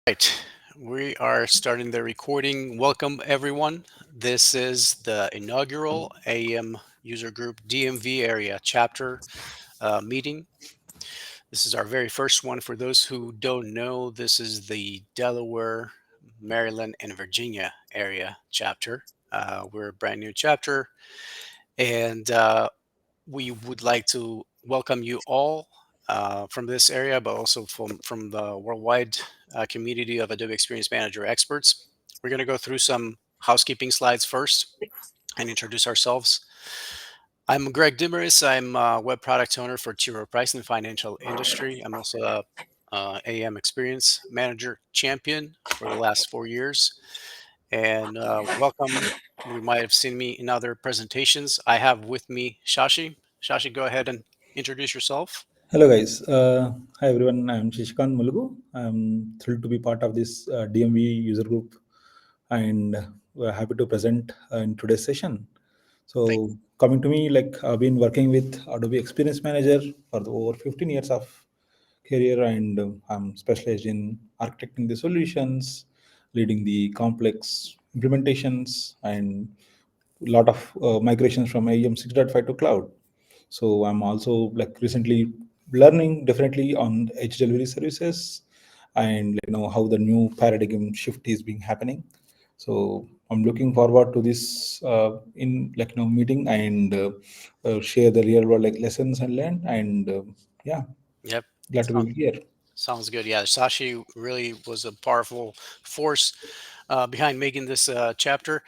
Right, we are starting the recording. Welcome, everyone. This is the inaugural AEM user group DMV area chapter meeting. This is our very first one. For those who don't know, this is the Delaware, Maryland, and Virginia area chapter. We're a brand new chapter, and we would like to welcome you all from this area, but also from the worldwide community of Adobe Experience Manager experts. We're going to go through some housekeeping slides first and introduce ourselves. I'm Greg Dimeris. I'm a web product owner for T. Rowe Price in the financial industry. I'm also a AEM Experience Manager champion for the last 4 years. And welcome. You might have seen me in other presentations. I have with me Shashi. Shashi, go ahead and introduce yourself. Hello, guys. Hi, everyone. I'm Shishikant Mulugu. I'm thrilled to be part of this DMV user group and we're happy to present in today's session. Thank, So, coming to me, I've been working with Adobe Experience Manager for over 15 years of career, and I'm specialized in architecting the solutions, leading the complex implementations, and a lot of migrations from AEM 6.5 to cloud. So I'm also recently learning differently on edge delivery services and how the new paradigm shift is being happening. So I'm looking forward to this in meeting and share the real world lessons and learn, and yeah, yep. glad to be here. Sounds good. Yeah, Sashi really was a powerful force behind making this chapter.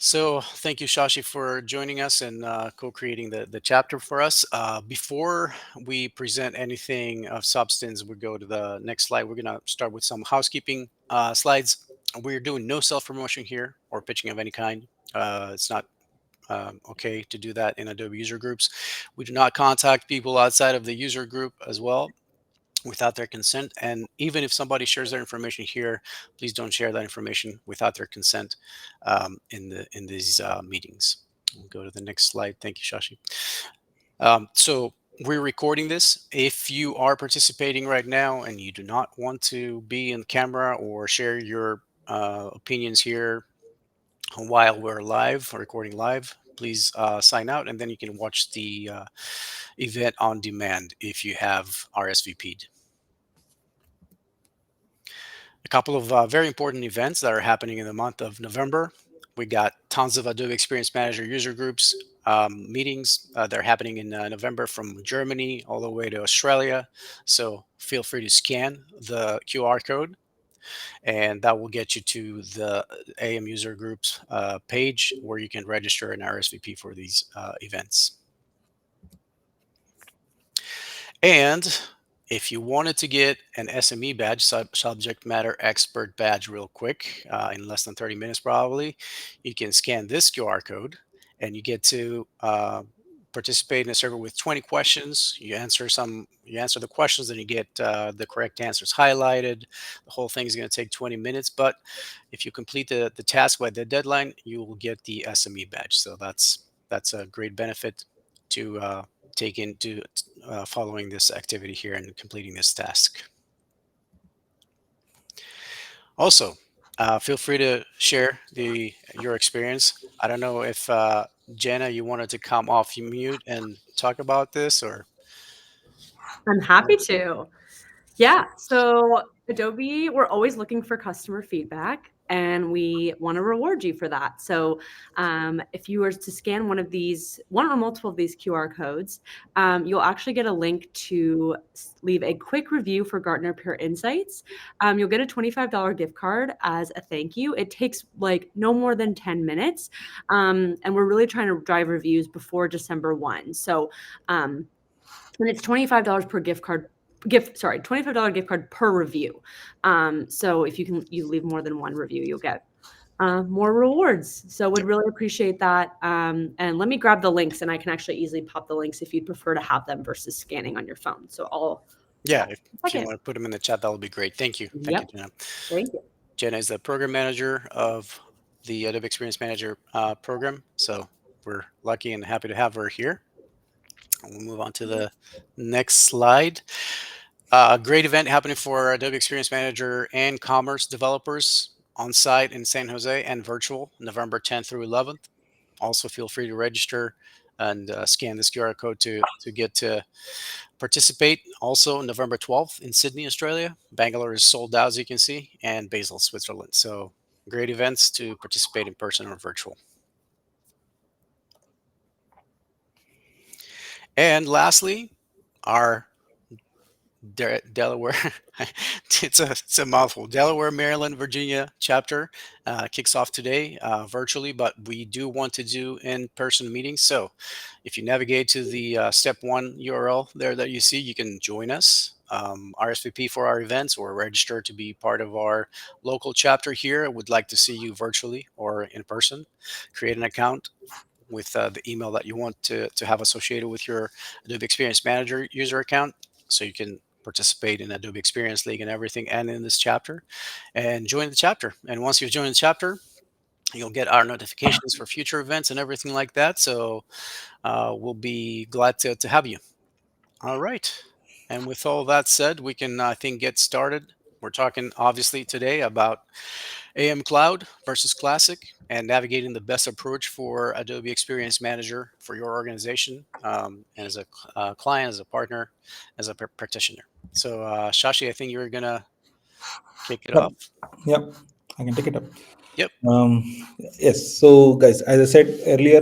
So thank you, Shashi, for joining us and co-creating the chapter for us. Before we present anything of substance, we go to the next slide. We're going to start with some housekeeping slides. We're doing no self-promotion here or pitching of any kind. It's not okay to do that in Adobe user groups. We do not contact people outside of the user group as well without their consent. And even if somebody shares their information here, please don't share that information without their consent in these meetings. We'll go to the next slide. Thank you, Shashi. So we're recording this. If you are participating right now and you do not want to be in camera or share your opinions here while we're live, recording live, please sign out, and then you can watch the event on demand if you have RSVP'd. A couple of very important events that are happening in the month of November. We got tons of Adobe Experience Manager user groups meetings that are happening in November from Germany all the way to Australia. So feel free to scan the QR code, and that will get you to the AM user groups page where you can register an RSVP for these events. And if you wanted to get an SME badge, subject matter expert badge, real quick, in less than 30 minutes probably, you can scan this QR code and you get to participate in a survey with 20 questions. You answer the questions, and you get the correct answers highlighted. The whole thing is going to take 20 minutes, but if you complete the task by the deadline, you will get the SME badge. So that's a great benefit to take into following this activity here and completing this task. Also, feel free to share your experience. I don't know if Jenna, you wanted to come off mute and talk about this, or I'm happy to. Yeah. So Adobe, we're always looking for customer feedback and we want to reward you for that. So if you were to scan one or multiple of these QR codes, you'll actually get a link to leave a quick review for Gartner Peer Insights. You'll get a $25 gift card as a thank you. It takes no more than 10 minutes. And we're really trying to drive reviews before December 1. So and it's $25 per $25 gift card per review. So if you leave more than one review, you'll get more rewards. So would really appreciate that. And let me grab the links, and I can actually easily pop the links if you'd prefer to have them versus scanning on your phone. So if you want to put them in the chat, that would be great. Thank you. Thank you, Jenna. Thank you. Jenna is the program manager of the Adobe Experience Manager program. So we're lucky and happy to have her here. We'll move on to the next slide. Great event happening for Adobe Experience Manager and Commerce developers on site in San Jose and virtual November 10th through 11th. Also, feel free to register and scan this QR code to get to participate. Also, November 12th in Sydney, Australia. Bangalore is sold out, as you can see, and Basel, Switzerland. So, great events to participate in person or virtual. And lastly, our Delaware. It's a mouthful. Delaware, Maryland, Virginia chapter kicks off today virtually, but we do want to do in-person meetings. So, if you navigate to the step one URL there that you see, you can join us. RSVP for our events or register to be part of our local chapter here. I would like to see you virtually or in person. Create an account with the email that you want to have associated with your Adobe Experience Manager user account so you can participate in Adobe Experience League and everything and in this chapter and join the chapter. And once you've joined the chapter, you'll get our notifications for future events and everything like that. So we'll be glad to have you. All right. And with all that said, we can, I think, get started. We're talking obviously today about AEM Cloud versus Classic and navigating the best approach for Adobe Experience Manager for your organization and as a client, as a partner, as a practitioner. So, Shashi, I think you're going to kick it Yep. off. Yep. I can take it up. Yep. Um, yes. So, guys, as I said earlier,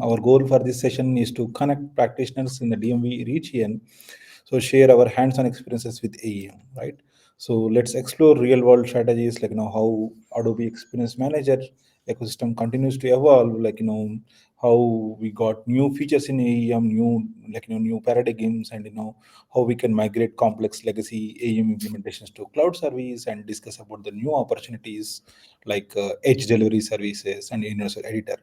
our goal for this session is to connect practitioners in the DMV region. So, share our hands-on experiences with AEM, right? So, let's explore real-world strategies, how Adobe Experience Manager ecosystem continues to evolve, how we got new features in AEM, new paradigms, and how we can migrate complex legacy AEM implementations to cloud service, and discuss about the new opportunities like edge delivery services and universal editor.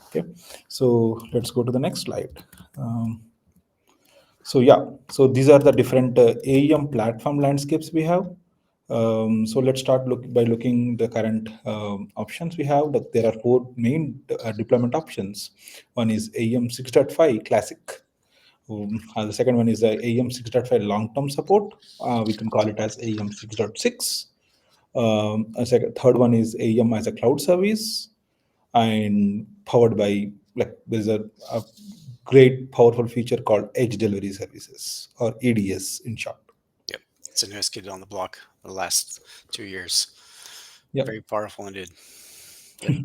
Okay, so let's go to the next slide. So these are the different AEM platform landscapes we have. So let's start by looking the current options we have. There are four main deployment options. One is AEM 6.5 Classic. The second one is AEM 6.5 long-term support. We can call it as AEM 6.6. Third one is AEM as a cloud service and powered by, there's a great powerful feature called edge delivery services, or EDS in short. Yep. It's a newest kid on the block the last 2 years. Yep. Very powerful indeed. Yep.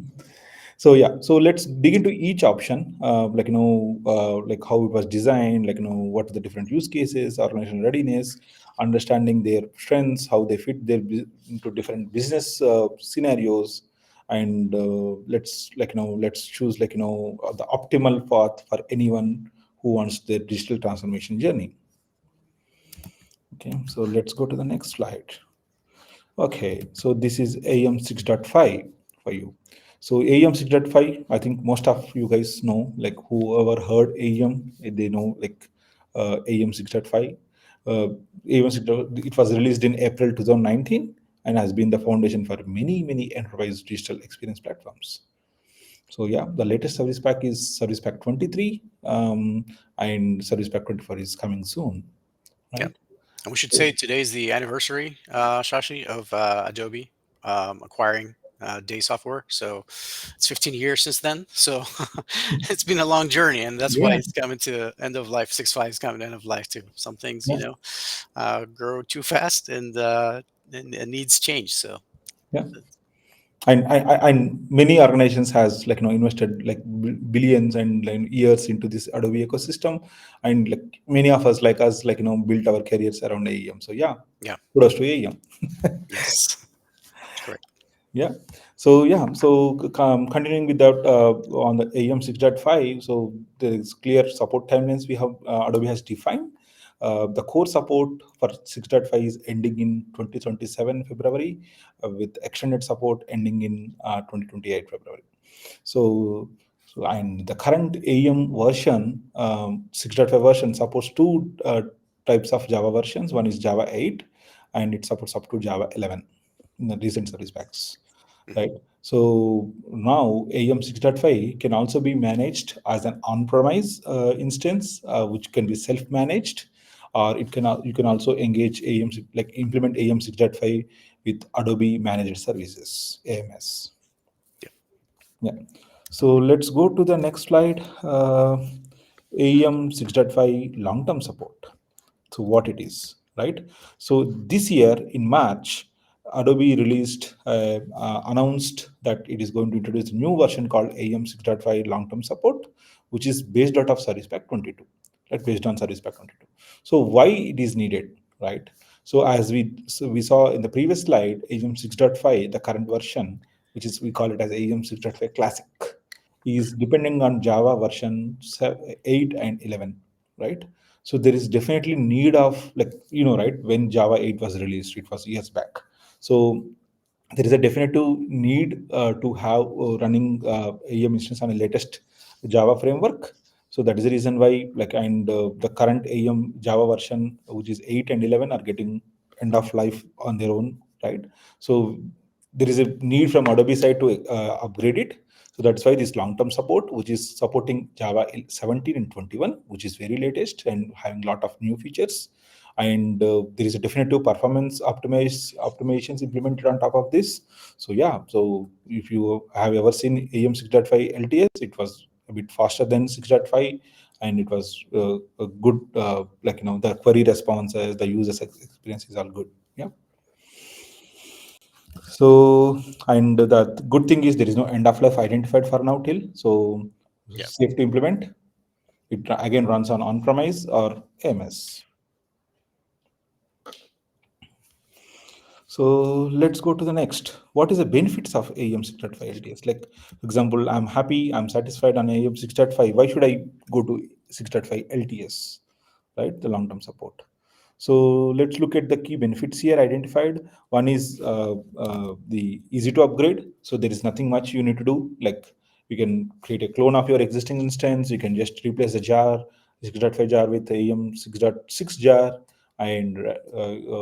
So let's dig into each option, like how it was designed, what are the different use cases, organizational readiness, understanding their strengths, how they fit into different business scenarios, and let's choose the optimal path for anyone who wants their digital transformation journey. Okay, so let's go to the next slide. Okay, so this is AEM 6.5 for you. So AEM 6.5, I think most of you guys know, whoever heard AEM, they know AEM 6.5. AEM 6, it was released in April 2019 and has been the foundation for many enterprise digital experience platforms. So yeah, the latest service pack is Service Pack 23, and Service Pack 24 is coming soon, right? Yep. And we should say today's the anniversary, Shashi, of Adobe acquiring Day Software. So it's 15 years since then. So it's been a long journey, and that's why Yeah. it's coming to end of life. 6.5 is coming to end of life too. Some things, Yeah. grow too fast and needs change. So Yeah. And many organizations has invested billions and years into this Adobe ecosystem, and many of us built our careers around AEM. So yeah, kudos to AEM. Yes, correct. Yeah. So continuing with that, on the AEM 6.5, so there is clear support timelines we have, Adobe has defined. The core support for 6.5 is ending in 2027 February, with extended support ending in 2028 February. And the current AEM version, 6.5 version, supports two types of Java versions. One is Java 8, and it supports up to Java 11 in the recent service packs, right? So now AEM 6.5 can also be managed as an on-premise instance, which can be self-managed, or you can also engage AEM, like implement AEM 6.5 with Adobe Managed Services, AMS. Yeah. Yeah. So let's go to the next slide. AEM 6.5 long-term support. So what it is, right? So this year in March, Adobe announced that it is going to introduce a new version called AEM 6.5 long-term support, which is based out of Service Pack 22, right? Based on Service Pack 22. So why it is needed, right? So we saw in the previous slide, AEM 6.5, the current version, which is we call it as AEM 6.5 Classic, is depending on Java version 8 and 11, right? So there is definitely need of, like, right, when Java 8 was released, it was years back. So there is a definitive need to have running AEM instance on the latest Java framework. So that is the reason why, like, and the current AEM Java version, which is 8 and 11, are getting end of life on their own, right? So there is a need from Adobe side to upgrade it. So that's why this long-term support, which is supporting Java 17 and 21, which is very latest and having a lot of new features. And there is a definitive performance optimizations implemented on top of this. So yeah, so if you have ever seen AM 6.5 LTS, it was a bit faster than 6.5, and it was a good, like, the query responses, the user experience is all good. Yeah. So, and the good thing is there is no end of life identified for now till, so Yeah. safe to implement. It again runs on premise or AMS. So let's go to the next. What is the benefits of AEM 6.5 LTS? Like, for example, I'm happy, I'm satisfied on AEM 6.5. Why should I go to 6.5 LTS, right? The long-term support. So let's look at the key benefits here identified. One is the easy to upgrade. So there is nothing much you need to do. Like, you can create a clone of your existing instance. You can just replace the jar, 6.5 jar with AEM 6.6 jar. And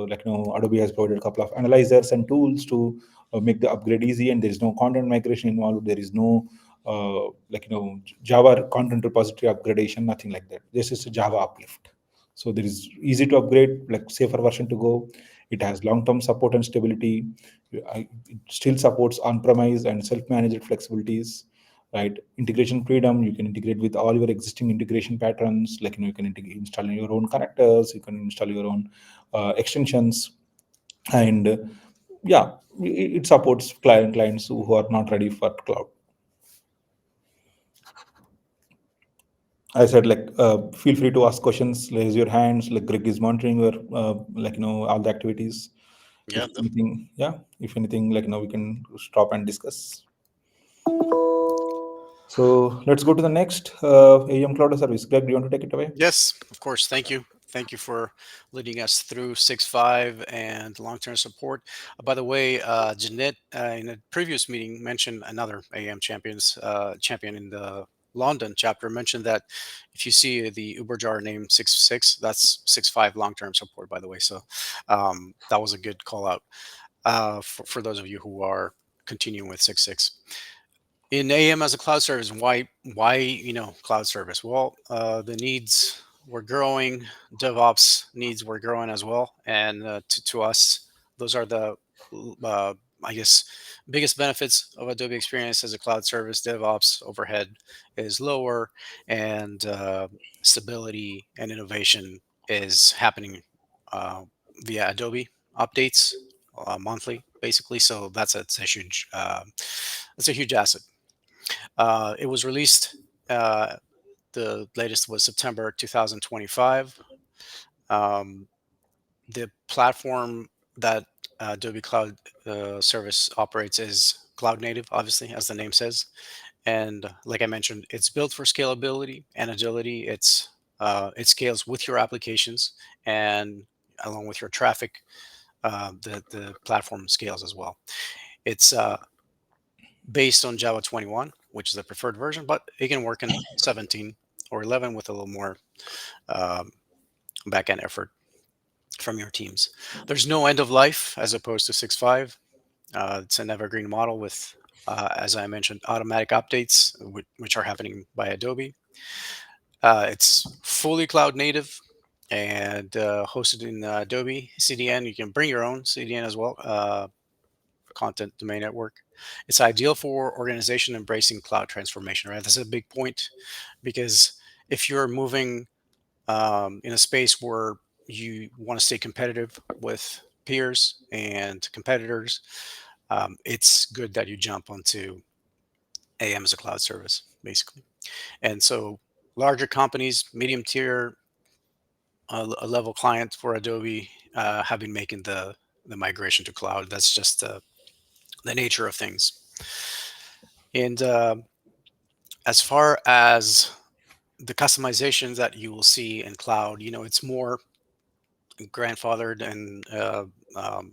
like, Adobe has provided a couple of analyzers and tools to make the upgrade easy. And there is no content migration involved. There is no like, Java content repository upgradation, nothing like that. This is a Java uplift. So there is easy to upgrade, like safer version to go. It has long-term support and stability. It still supports on-premise and self-managed flexibilities, right? Integration freedom. You can integrate with all your existing integration patterns. Like, you can install your own connectors. You can install your own extensions, and yeah, it supports clients who are not ready for cloud. I said, like, feel free to ask questions, raise your hands. Like, Greg is monitoring your, like, all the activities. Yeah. If anything, yeah, if anything, like, we can stop and discuss. So let's go to the next AEM Cloud service. Greg, do you want to take it away? Yes, of course. Thank you. Thank you for leading us through 6.5 and long-term support. By the way, Jeanette, in a previous meeting, mentioned another AM champion in the London chapter, mentioned that if you see the Uber jar name 6.6, that's 6.5 long-term support, by the way. So that was a good call out for those of you who are continuing with 6.6. In AM as a cloud service, why cloud service? Well, the needs were growing, DevOps needs were growing as well, and to us, those are the uh, I guess biggest benefits of Adobe Experience as a cloud service. DevOps overhead is lower, and stability and innovation is happening uh, via Adobe updates monthly, basically. So that's a huge asset. It was released. Uh, the latest was September 2025. Um, the platform that Adobe Cloud Service operates is cloud native, obviously, as the name says. And like I mentioned, it's built for scalability and agility. It scales with your applications, and along with your traffic, the platform scales as well. It's based on Java 21, which is the preferred version, but it can work in 17 or 11 with a little more um, backend effort from your teams. There's no end of life as opposed to 6.5. It's an evergreen model with, as I mentioned, automatic updates, which are happening by Adobe. It's fully cloud native, and hosted in Adobe CDN. You can bring your own CDN as well, content domain network. It's ideal for organization embracing cloud transformation, right? That's a big point because if you're moving in a space where you want to stay competitive with peers and competitors, it's good that you jump onto AM as a cloud service, basically. And so, larger companies, medium tier, a level client for Adobe have been making the migration to cloud. That's just the nature of things. And as far as the customizations that you will see in cloud, it's more grandfathered and um,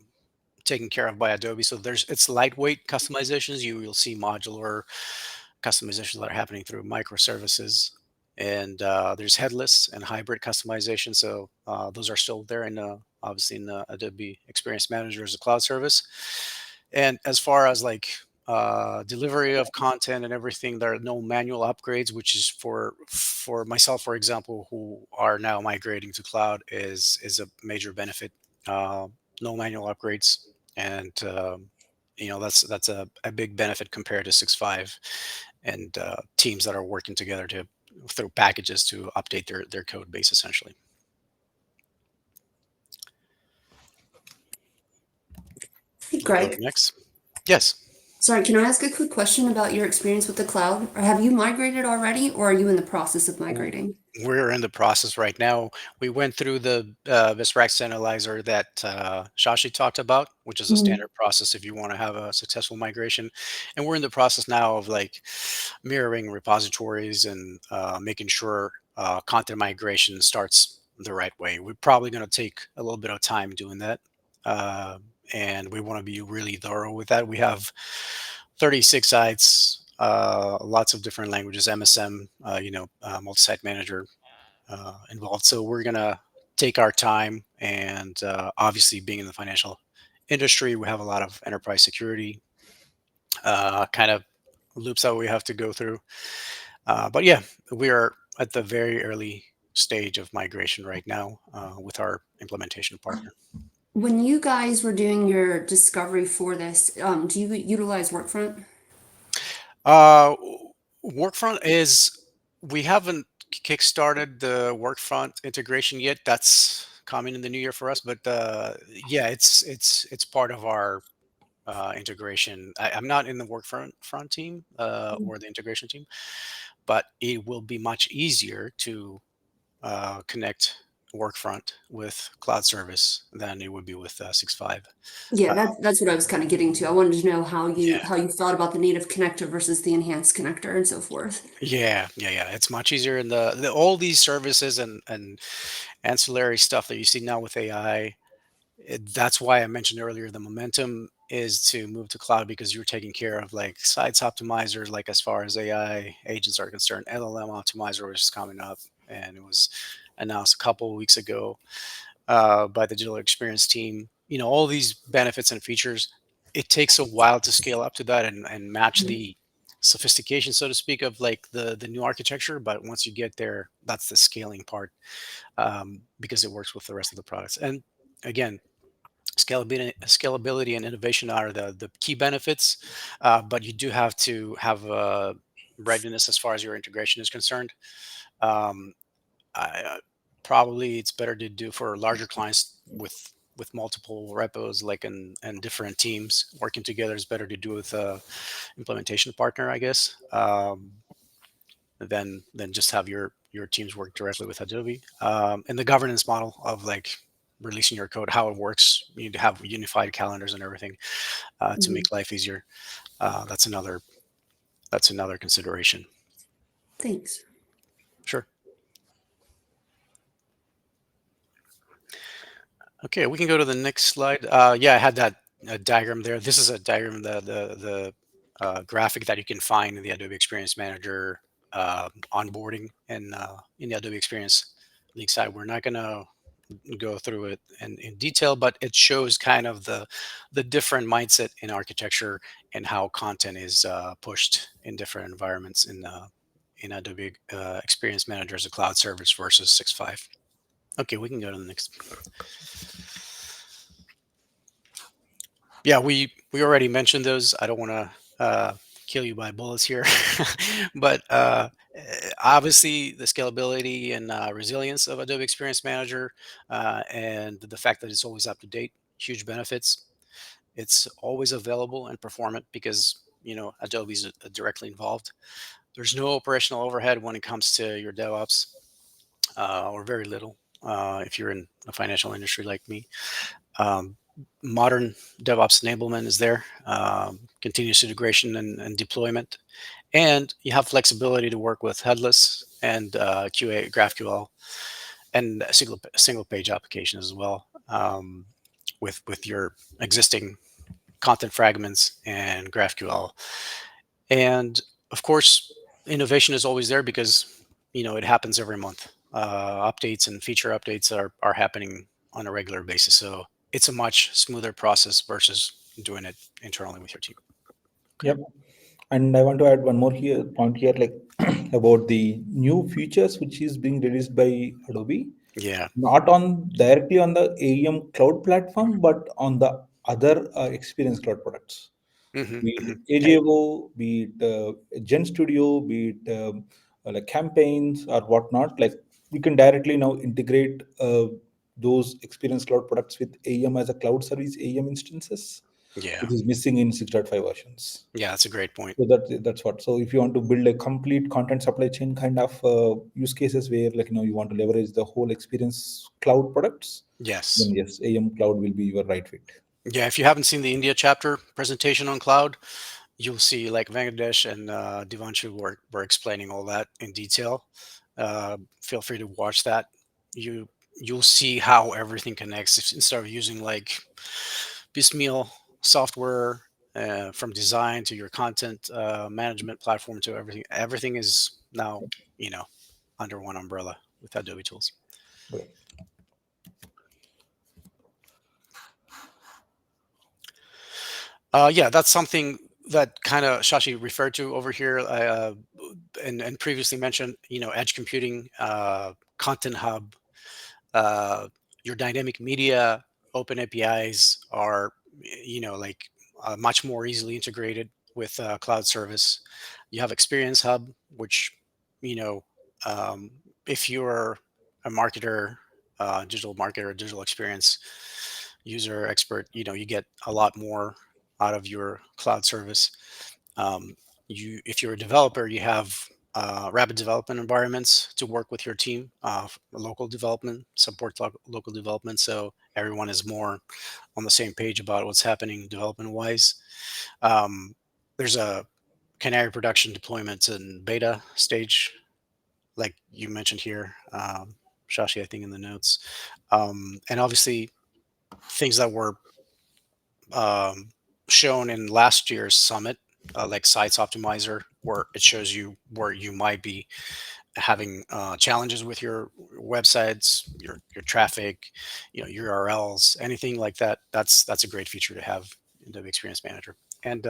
taken care of by Adobe. So it's lightweight customizations. You'll see modular customizations that are happening through microservices, and there's headless and hybrid customization. So those are still there, in obviously in Adobe Experience Manager as a cloud service. And as far as like delivery of content and everything, there are no manual upgrades, which is for myself, for example, who are now migrating to cloud, is a major benefit. Uh, no manual upgrades, and that's a big benefit compared to 6.5 and teams that are working together to through packages to update their code base essentially. Hey, You can go to Greg. the next. Yes. Sorry, can I ask a quick question about your experience with the cloud? Or have you migrated already, or are you in the process of W- migrating? We're in the process right now. We went through the best practice analyzer that Shashi talked about, which is a Mhm. standard process if you want to have a successful migration. And we're in the process now of like mirroring repositories and making sure content migration starts the right way. We're probably going to take a little bit of time doing that. Uh, and we want to be really thorough with that. We have 36 sites, lots of different languages, MSM, multi-site manager involved. So we're gonna take our time, and obviously, being in the financial industry, we have a lot of enterprise security kind of loops that we have to go through. But yeah, we are at the very early stage of migration right now with our implementation partner. When you guys were doing your discovery for this, do you utilize Workfront? Uh, Workfront is we haven't kickstarted the Workfront integration yet. That's coming in the new year for us. But yeah, it's part of our integration. I'm not in the Workfront team Mm. or the integration team, but it will be much easier to connect Workfront with cloud service than it would be with 6.5. Yeah, Uh, that's what I was kind of getting to. I wanted to know yeah. how you thought about the native connector versus the enhanced connector and so forth. Yeah. It's much easier in the all these services and ancillary stuff that you see now with AI. That's why I mentioned earlier the momentum is to move to cloud because you're taking care of like sites optimizers, like as far as AI agents are concerned. LLM optimizer was coming up, and it was announced a couple of weeks ago by the digital experience team. All these benefits and features. It takes a while to scale up to that and match Mhm. the sophistication, so to speak, of like the new architecture. But once you get there, that's the scaling part because it works with the rest of the products. And again, scalability and innovation are the key benefits, but you do have to have readiness as far as your integration is concerned. Um, Probably it's better to do for larger clients with multiple repos, like and different teams working together is better to do with a implementation partner, I guess, than just have your teams work directly with Adobe. And the governance model of like releasing your code, how it works, you need to have unified calendars and everything to Mhm. make life easier. That's another consideration. Thanks. Sure. Okay, we can go to the next slide. Yeah, I had that diagram there. This is a diagram, the graphic that you can find in the Adobe Experience Manager onboarding and in the Adobe Experience League side. We're not going to go through it in detail, but it shows kind of the different mindset in architecture and how content is pushed in different environments in Adobe Experience Manager as a cloud service versus 6.5. Okay, we can go to the next. Yeah, we already mentioned those. I don't want to kill you by bullets here, but obviously the scalability and resilience of Adobe Experience Manager, and the fact that it's always up to date, huge benefits. It's always available and performant because Adobe's directly involved. There's no operational overhead when it comes to your DevOps, or very little. If you're in the financial industry like me, um, modern DevOps enablement is there, continuous integration and deployment, and you have flexibility to work with headless and QA GraphQL and single page applications as well, with your existing content fragments and GraphQL. And of course, innovation is always there because it happens every month. Updates and feature updates are happening on a regular basis, so it's a much smoother process versus doing it internally with your team. Yep. And I want to add one more here point here, like about the new features which is being released by Adobe, Yeah. not on directly on the AEM Cloud platform, but on the other Experience Cloud products, Hmm. be Hmm. it AJO, be it Gen Studio, be it like campaigns or whatnot. Like we can directly now integrate those Experience Cloud products with AEM as a cloud service AEM instances, Yeah. which is missing in 6.5 versions. Yeah, that's a great point. So that's what. So if you want to build a complete content supply chain kind of use cases where like you want to leverage the whole Experience Cloud products, then Yes. yes, AEM Cloud will be your right fit. Yeah, if you haven't seen the India chapter presentation on cloud, you'll see like Venkatesh and Devanshu were explaining all that in detail. Feel free to watch that. You'll see how everything connects. Instead of using like piecemeal software, from design to your content management platform to everything is now you know under one umbrella with Adobe tools. Right. Yeah, that's something that kind of Shashi referred to over here, and previously mentioned. Edge computing, Content Hub, uh, your dynamic media, open APIs are, like much more easily integrated with cloud service. You have Experience Hub, which, you know, um, if you're a marketer, digital marketer, digital experience user expert, you get a lot more out of your cloud service. If you're a developer, you have rapid development environments to work with your team, local development, support local development, so everyone is more on the same page about what's happening development wise. Um, there's a canary production deployments and beta stage, like you mentioned here, Shashi, I think in the notes, and obviously things that were um, shown in last year's summit, like Sites Optimizer, where it shows you where you might be having challenges with your websites, your traffic, URLs, anything like that. That's a great feature to have in the Experience Manager. And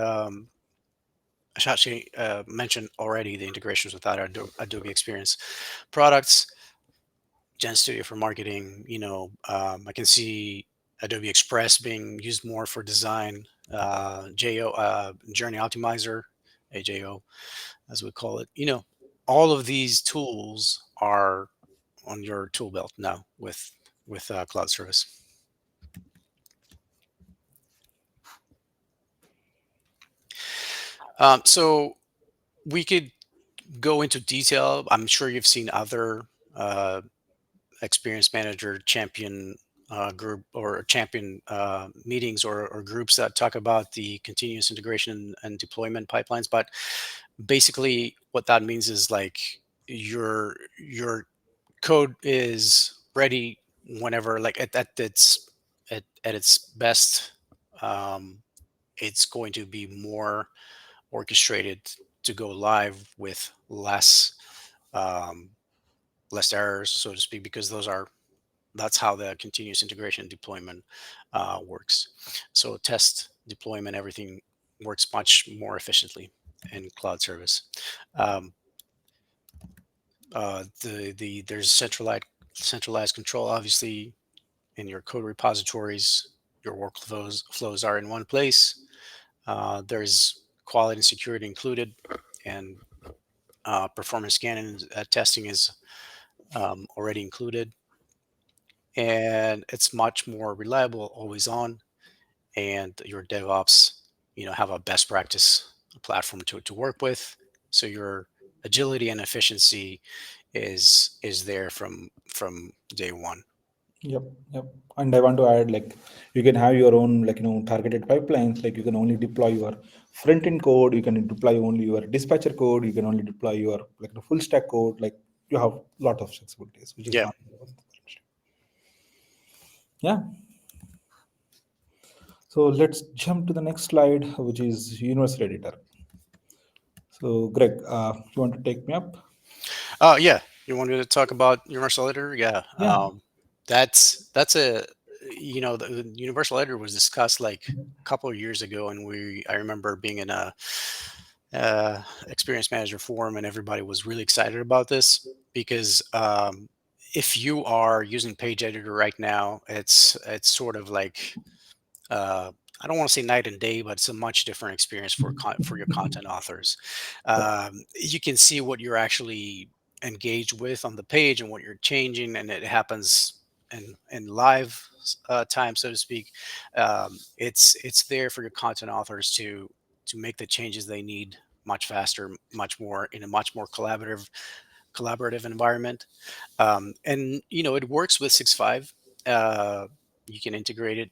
Shashi mentioned already the integrations with our Adobe Experience products, Gen Studio for marketing. I can see Adobe Express being used more for design. JO, Journey Optimizer, AJO, as we call it. All of these tools are on your tool belt now with cloud service. So we could go into detail. I'm sure you've seen other uh, experience manager champion group or champion meetings or groups that talk about the continuous integration and deployment pipelines. But basically, what that means is like your code is ready whenever, like at its best. Um, it's going to be more orchestrated to go live with um, less errors, so to speak, because that's how the continuous integration deployment works. So test deployment, everything works much more efficiently in cloud service. Um, there's centralized control. Obviously, in your code repositories, your workflows flows are in one place. There's quality and security included, and performance scanning and testing is already included, and it's much more reliable, always on, and your DevOps, have a best practice platform to work with. So your agility and efficiency is there from day one. Yep, yep. And I want to add, like, you can have your own, like, targeted pipelines. Like, you can only deploy your front end code. You can deploy only your dispatcher code. You can only deploy your, like, the full stack code. Like, you have a lot of flexibilities, which is Yeah. not. Yeah. So let's jump to the next slide, which is Universal Editor. So, Greg, you want to take me up? Yeah. You wanted to talk about Universal Editor? Yeah. Yeah. That's a the Universal Editor was discussed like a couple of years ago, and I remember being in a Experience Manager forum, and everybody was really excited about this because if you are using Page Editor right now, it's sort of like uh, I don't want to say night and day, but it's a much different experience for your content authors. You can see what you're actually engaged with on the page and what you're changing, and it happens in live time, so to speak. It's there for your content authors to make the changes they need much faster, much more in a much more collaborative environment. And it works with 6.5. You can integrate it,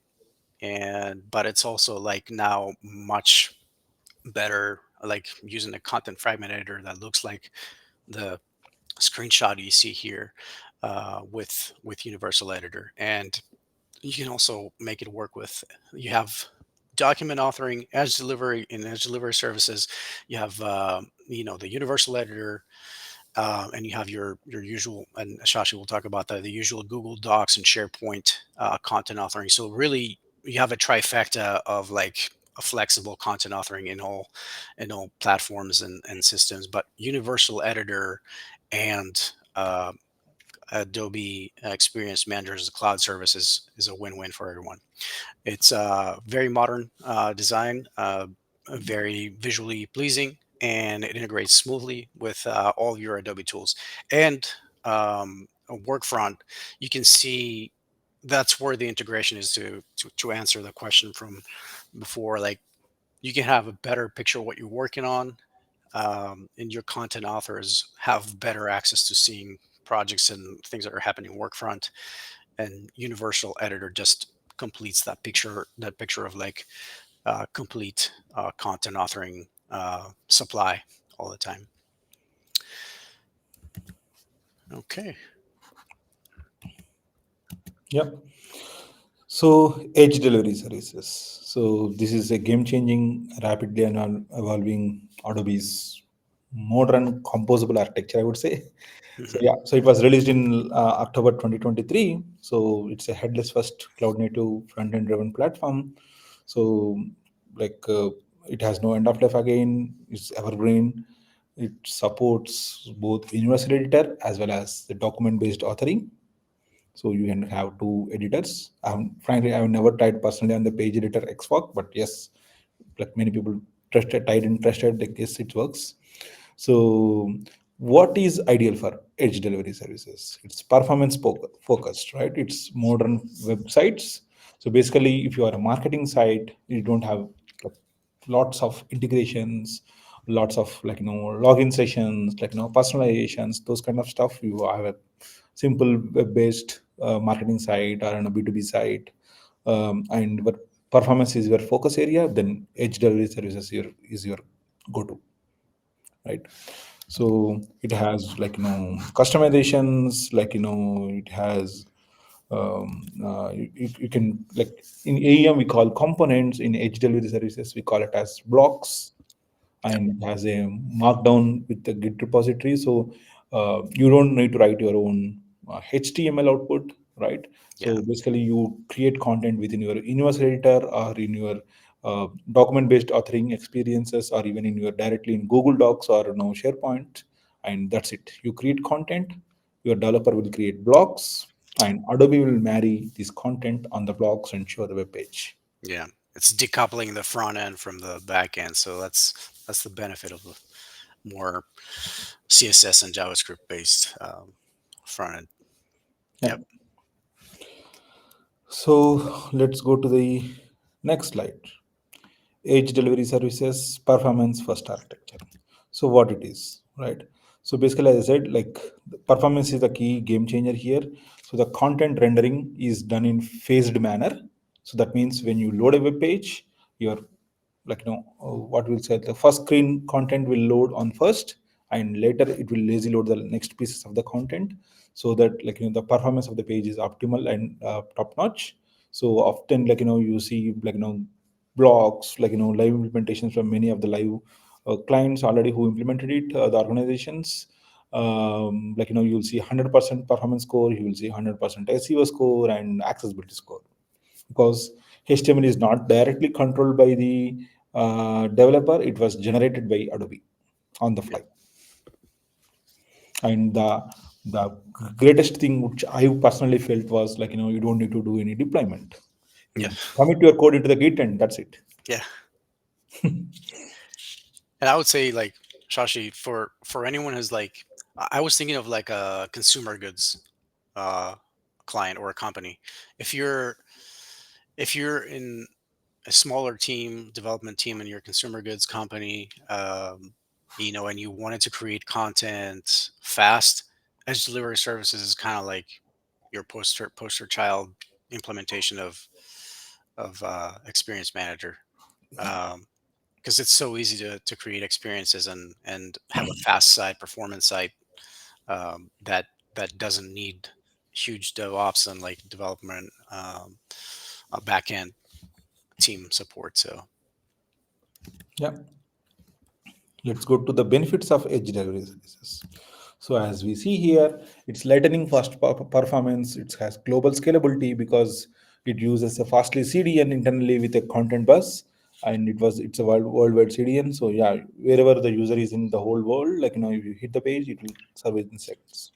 and but it's also like now much better, like using a content fragment editor that looks like the screenshot you see here with Universal Editor. And you can also make it work with, you have document authoring, edge delivery, in edge delivery services. You have the Universal Editor, and you have your usual, and Shashi will talk about the usual Google Docs and SharePoint content authoring. So really, you have a trifecta of like a flexible content authoring in all platforms and systems. But Universal Editor and Adobe Experience Manager as a cloud service is a win-win for everyone. It's very modern design, very visually pleasing, and it integrates smoothly with all your Adobe tools. And Workfront, you can see that's where the integration is to answer the question from before. Like, you can have a better picture of what you're working on, and your content authors have better access to seeing projects and things that are happening in Workfront, and Universal Editor just completes that picture of like complete content authoring supply all the time. Okay. Yep. So, edge delivery services. So, this is a game changing, rapidly and evolving Adobe's modern composable architecture, I would say. So, Hmm. yeah, so it was released in October 2023. So, it's a headless first cloud native front end driven platform. So, like, it has no end of life again, it's evergreen. It supports both universal editor as well as the document based authoring, so you can have two editors. Frankly, I've never tried personally on the page editor Xfog, but yes, like many people tried and trusted, I guess it works. So what is ideal for edge delivery services? It's performance focused, right? It's modern websites. So basically, if you are a marketing site, you don't have like lots of integrations, lots of login sessions, personalizations, those kind of stuff. You have a simple web-based marketing site or on a B2B site, and but performance is your focus area, then edge delivery services is your go-to, right? So it has customizations, it has you can, like, in AEM we call components, in edge delivery services we call it as blocks, Yep. and it has a markdown with the Git repository. So you don't need to write your own HTML output, right? Yeah. So basically, you create content within your universal editor or in your document-based authoring experiences, or even in your directly in Google Docs or SharePoint, and that's it. You create content Your developer will create blocks, and Adobe will marry this content on the blocks and show the web page. Yeah, it's decoupling the front end from the back end, so that's the benefit of a more CSS and JavaScript based front end. Yeah. Yep. So let's go to the next slide. Edge delivery services performance first architecture. So what it is, right? So basically, as I said, like the performance is the key game changer here. So the content rendering is done in phased manner. So that means when you load a web page, your what we'll say, the first screen content will load on first, and later it will lazy load the next pieces of the content, so that the performance of the page is optimal and top notch. So often you see blogs, live implementations from many of the live clients already who implemented it, the organizations. You'll see 100% performance score, you will see 100% SEO score and accessibility score, because HTML is not directly controlled by the developer. It was generated by Adobe on the Yep. fly. And the greatest thing which I personally felt was you don't need to do any deployment. Yeah. You commit your code into the Git and that's it. Yeah. And I would say, like, Shashi, for anyone who's like, I was thinking of like a consumer goods uh client or a company. If you're in a smaller team, development team in your consumer goods company, and you wanted to create content fast, edge delivery services is kind of like your poster child implementation of experience manager. Because it's so easy to create experiences and have a fast side, performance side, that doesn't need huge DevOps and like development, a back end team support. So Yeah. Let's go to the benefits of edge delivery services. So as we see here, it's lightning fast performance. It has global scalability because it uses a fastly CDN internally with a content bus, and it's a worldwide CDN. So yeah, wherever the user is in the whole world, if you hit the page, it will serve within seconds,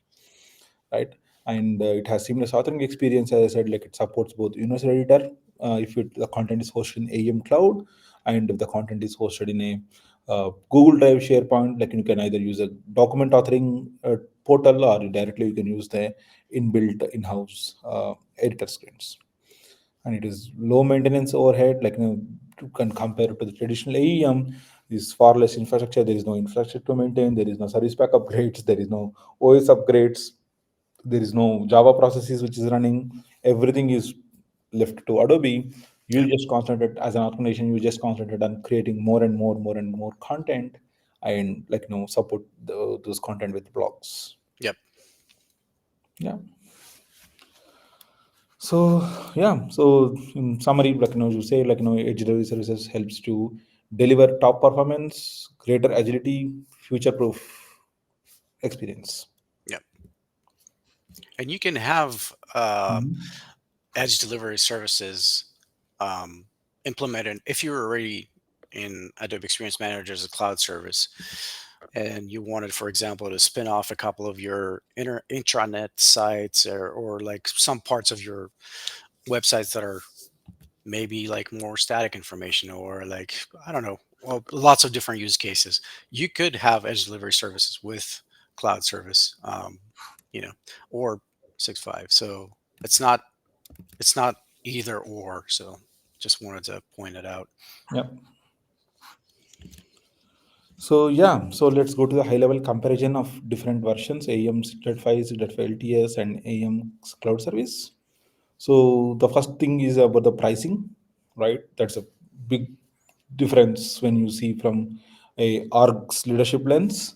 right? And it has seamless authoring experience. As I said, like it supports both universal editor, if the content is hosted in AEM Cloud, and if the content is hosted in a Google Drive, SharePoint, you can either use a document authoring portal, or directly you can use the inbuilt in-house editor screens. And it is low maintenance overhead, you can compare it to the traditional AEM. Is far less infrastructure. There is no infrastructure to maintain. There is no service pack upgrades. There is no OS upgrades. There is no Java processes which is running. Everything is left to Adobe. yeah, You'll just concentrate as an organization. You just concentrate on creating more and more content, and support those content with blogs. yep, Yeah. So yeah. So in summary, you say edge delivery services helps to deliver top performance, greater agility, future proof experience. yep. And you can have Mhm. edge delivery services um, implemented if you're already in Adobe Experience Manager as a cloud service, and you wanted, for example, to spin off a couple of your intranet sites, or like some parts of your websites that are maybe like more static information, or like, I don't know, well, lots of different use cases. You could have edge delivery services with cloud service, you know, or 6.5. So it's not it's not either or. So just wanted to point it out. Yeah. So yeah, so let's go to the high level comparison of different versions: AEM 6.5, 6.5 LTS, and AEM Cloud Service. So the first thing is about the pricing, right? That's a big difference when you see from a org's leadership lens.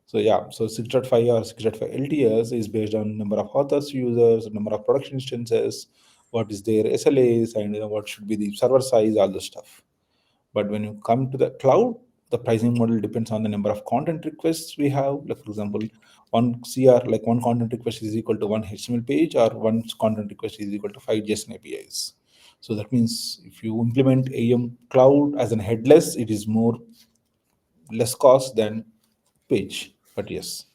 So yeah, so 6.5 or 6.5 LTS is based on number of authors, users, number of production instances, what is their SLAs, and what should be the server size, all the stuff. But when you come to the cloud, the pricing model depends on the number of content requests we have. Like for example, one CR, like one content request is equal to one HTML page, or one content request is equal to 5 JSON APIs. So that means if you implement AEM Cloud as an headless, it is more less cost than page. But yes.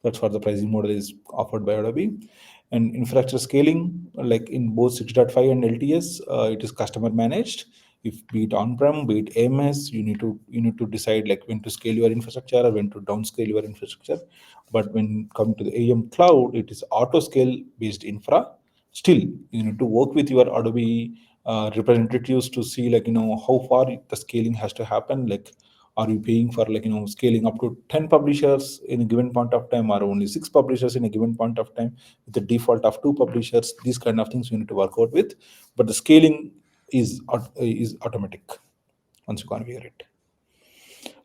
That's what the pricing model is offered by Adobe. And infrastructure scaling, like in both 6.5 and LTS, it is customer managed. If be it on-prem, be it AMS, you need to decide like when to scale your infrastructure or when to downscale your infrastructure. But when come to the AEM Cloud, it is auto scale based infra. Still, you need to work with your Adobe representatives to see like how far the scaling has to happen. Like, are you paying for like scaling up to 10 publishers in a given point of time, or only 6 publishers in a given point of time with the default of 2 publishers? These kind of things you need to work out with, but the scaling is automatic once you configure it.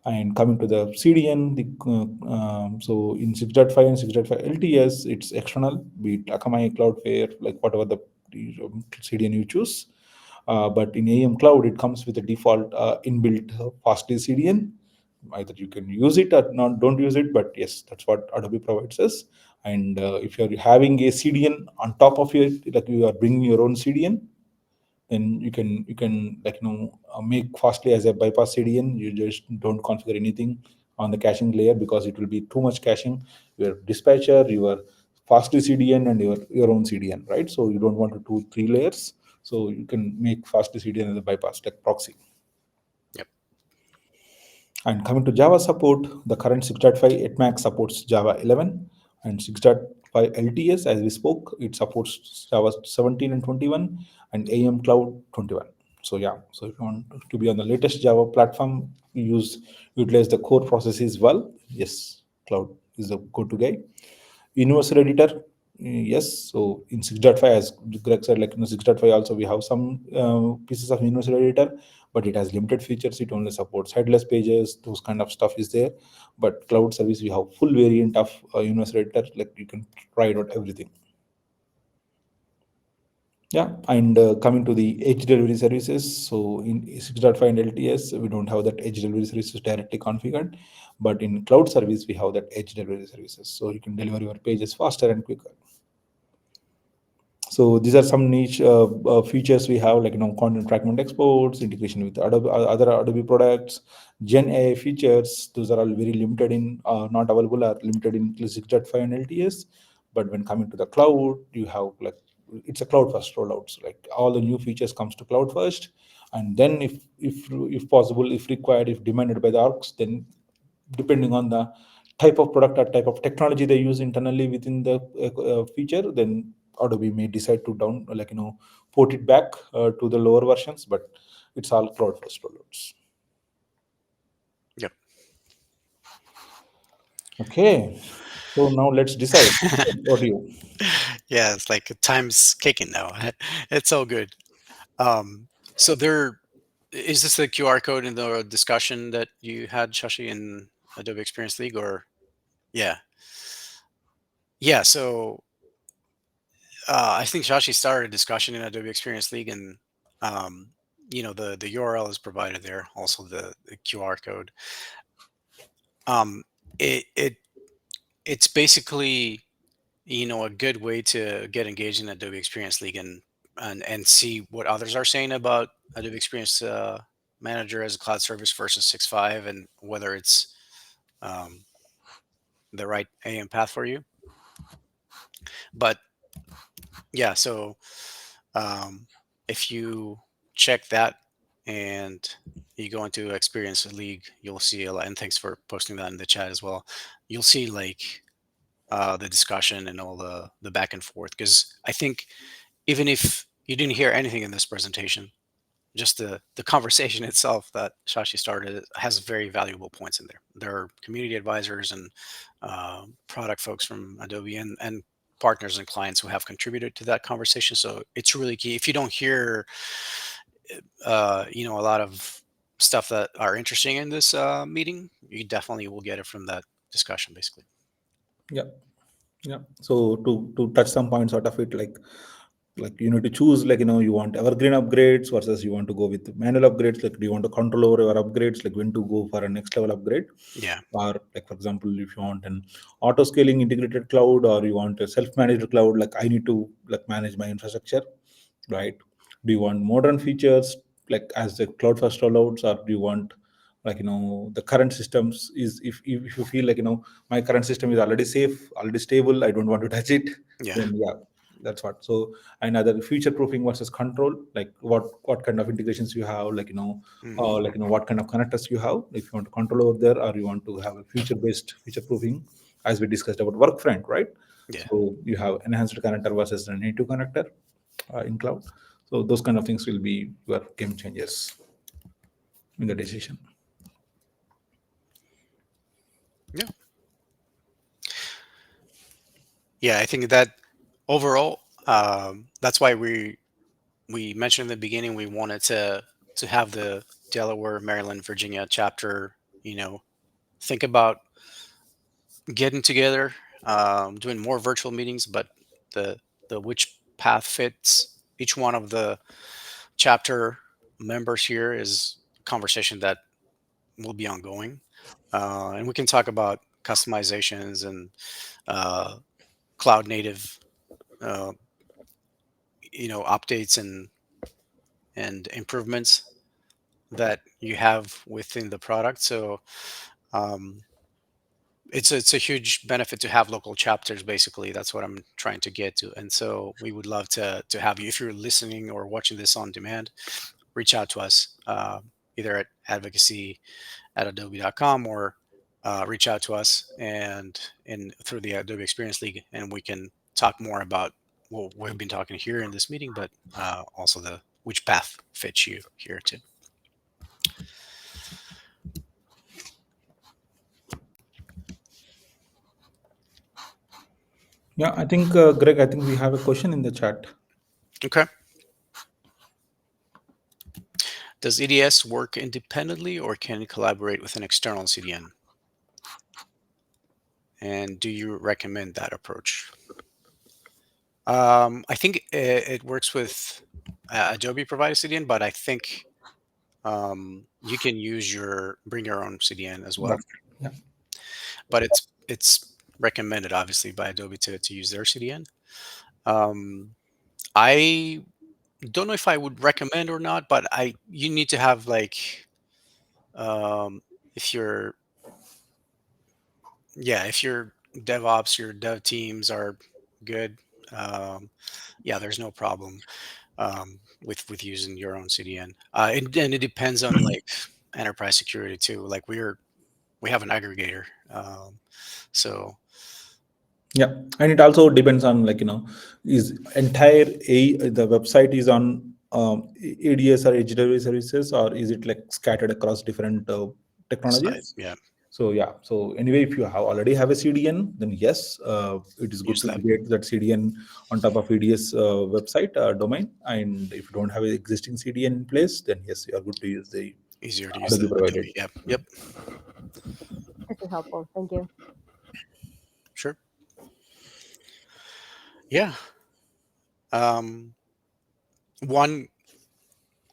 And coming to the CDN, so in 6.5 and 6.5 LTS, it's external, be it Akamai, Cloudflare, like whatever the CDN you choose. But in AEM Cloud, it comes with a default inbuilt Fastly CDN. Either you can use it or not, don't use it, but yes, that's what Adobe provides us. And if you're having a CDN on top of your, like you are bringing your own CDN, then you can like make Fastly as a bypass CDN. You just don't configure anything on the caching layer because it will be too much caching. Your dispatcher, your Fastly CDN, and your own CDN, right? So you don't want to do 3 layers. So you can make Fastly CDN as a bypass, like proxy. Yep. And coming to Java support, the current 6.5 at max supports Java 11, and 6.5 LTS, as we spoke, it supports Java 17 and 21, and AEM Cloud 21. So yeah, so if you want to be on the latest Java platform, utilize the core processes well. Yes, Cloud is a go-to guy. Universal editor, yes. So in 6.5, as Greg said, like in 6.5 also we have some pieces of universal editor, but it has limited features. It only supports headless pages, those kind of stuff is there. But cloud service, we have full variant of universal editor, like you can try it out everything. Yeah, and coming to the edge delivery services, so in 6.5 and LTS, we don't have that edge delivery services directly configured, but in cloud service, we have that edge delivery services, so you can deliver your pages faster and quicker. So these are some niche features we have, like content fragment exports, integration with Adobe, other Adobe products, Gen AI features. Those are all very limited in, not available, or limited in 6.5 and LTS. But when coming to the cloud, you have like it's a cloud first rollout. So like all the new features comes to cloud first, and then if possible, if required, if demanded by the orgs, then depending on the type of product or type of technology they use internally within the feature, then Adobe may decide to port it back to the lower versions, but it's all cloud first rollouts. Yep. Okay, so now let's decide. What do you? Yeah, it's like time's kicking now. It's all good. So there is this the QR code in the discussion that you had, Shashi, in Adobe Experience League, or yeah, yeah. So I think Shashi started a discussion in Adobe Experience League, and um, the URL is provided there, also the QR code. Um, it it's basically a good way to get engaged in Adobe Experience League and see what others are saying about Adobe Experience Manager as a cloud service versus 6.5, and whether it's um, the right AM path for you. But yeah, so um, if you check that and you go into Experience League, you'll see a lot. And thanks for posting that in the chat as well. You'll see like the discussion and all the back and forth, because I think even if you didn't hear anything in this presentation, just the conversation itself that Shashi started has very valuable points in there. There are community advisors and product folks from Adobe and partners and clients who have contributed to that conversation. So it's really key. If you don't hear, a lot of stuff that are interesting in this meeting, you definitely will get it from that discussion, basically. Yeah, yeah. So to touch some points out of it, like you need to choose, like you want evergreen upgrades versus you want to go with manual upgrades. Like, do you want to control over your upgrades, like when to go for a next level upgrade? Yeah. Or like, for example, if you want an auto scaling integrated cloud, or you want a self-managed cloud, like I need to like manage my infrastructure, right? Do you want modern features like as the cloud first rollouts, or do you want like the current systems is, if you feel like my current system is already safe, already stable, I don't want to touch it, Yeah. then yeah, that's what. So another future proofing versus control, like what kind of integrations you have, what kind of connectors you have, if you want to control over there, or you want to have a future based future proofing, as we discussed about Workfront, right? Yeah. So you have enhanced connector versus a native connector in cloud. So those kind of things will be your game changers in the decision. Yeah. Yeah. I think that overall, that's why we mentioned in the beginning we wanted to have the Delaware, Maryland, Virginia chapter. Think about getting together, doing more virtual meetings, but the which path fits each one of the chapter members here is a conversation that will be ongoing, and we can talk about customizations and uh, cloud native, uh, updates and improvements that you have within the product. So um, it's a huge benefit to have local chapters. Basically, that's what I'm trying to get to. And so we would love to have you, if you're listening or watching this on demand, reach out to us, either at advocacy@adobe.com, or reach out to us and through the Adobe Experience League, and we can talk more about what we've been talking here in this meeting, but also the which path fits you here too. Yeah, I think Greg, I think we have a question in the chat. Okay. Does EDS work independently, or can it collaborate with an external CDN? And do you recommend that approach? I think it works with Adobe provided CDN, but I think you can bring your own CDN as well. Yeah. But it's recommended obviously by Adobe to use their CDN. I don't know if I would recommend or not, but you need to have like if you're if your DevOps, your dev teams are good, um, yeah, there's no problem with using your own CDN. And it depends on like enterprise security too. Like we have an aggregator, so Yeah, and it also depends on is entire the website is on ADS or HW services, or is it like scattered across different side, technologies? yeah, So yeah, so anyway, if you already have a CDN, then yes, it is good use to that. integrate that CDN on top of EDS website domain. And if you don't have an existing CDN in place, then yes, you are good to use the Easier to use Adobe the provided. Adobe. Yep, yep, Super helpful. Thank you. sure. Yeah. One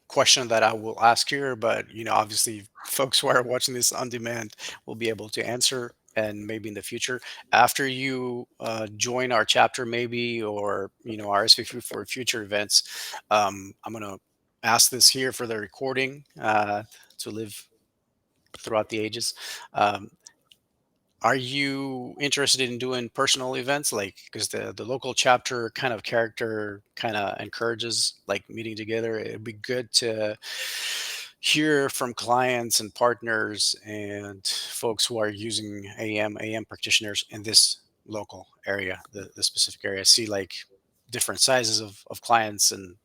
question that I will ask here, but obviously folks who are watching this on demand will be able to answer, and maybe in the future after you join our chapter, maybe, or RSVP for future events. I'm gonna ask this here for the recording to live throughout the ages. Um, are you interested in doing personal events, like, because the local chapter kind of character kind of encourages like meeting together? It'd be good to hear from clients and partners and folks who are using AM practitioners in this local area, the specific area. See like different sizes of clients and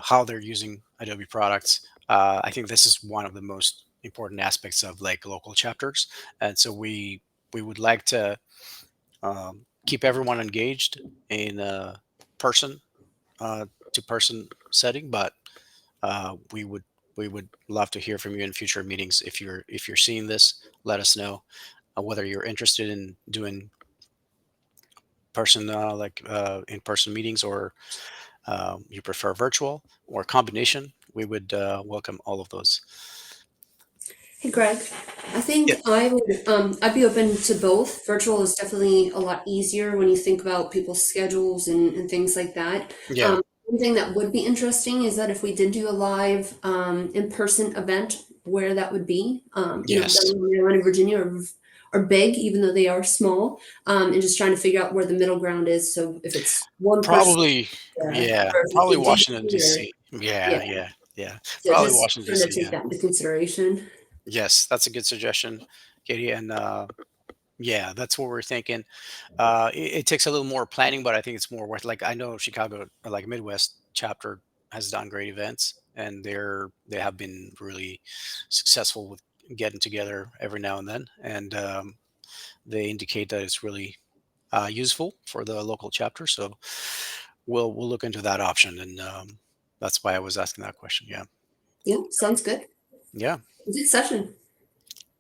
how they're using Adobe products. I think this is one of the most important aspects of like local chapters, and so we would like to keep everyone engaged in a person to person setting, but we would love to hear from you in future meetings. If you're seeing this, let us know whether you're interested in doing in-person meetings, or you prefer virtual or combination. We would welcome all of those. Hey Greg, I think Yeah. I'd be open to both. Virtual is definitely a lot easier when you think about people's schedules and things like that. Yeah. One thing that would be interesting is that if we did do a live in-person event, where that would be. Yes. Delaware, Maryland, and Virginia are big, even though they are small, and just trying to figure out where the middle ground is. So if it's one person, Probably, yeah, or if it's probably the Washington DMV, or DC. Yeah, yeah. yeah, yeah. So Probably just Washington trying to DC. take Yeah. that into consideration. Yes, that's a good suggestion, Katie. And yeah, that's what we're thinking. It takes a little more planning, but I think it's more worth. Like I know Chicago, like Midwest chapter, has done great events, and they have been really successful with getting together every now and then, and they indicate that it's really useful for the local chapter. So we'll look into that option, and that's why I was asking that question. Yeah, Yeah, sounds good. yeah. Good session.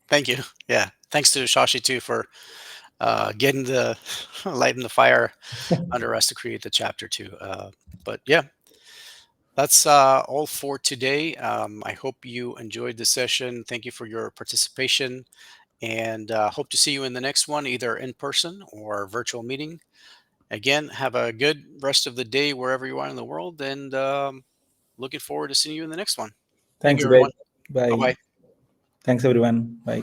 Thank you. Yeah, thanks to Shashi too for getting the lighting the fire under us to create the chapter too. But yeah, that's all for today. I hope you enjoyed the session. Thank you for your participation, and hope to see you in the next one, either in person or virtual meeting. Again, have a good rest of the day wherever you are in the world, and looking forward to seeing you in the next one. Thank Thanks, you, guys. everyone. Bye Bye. bye. Thanks, everyone. Bye.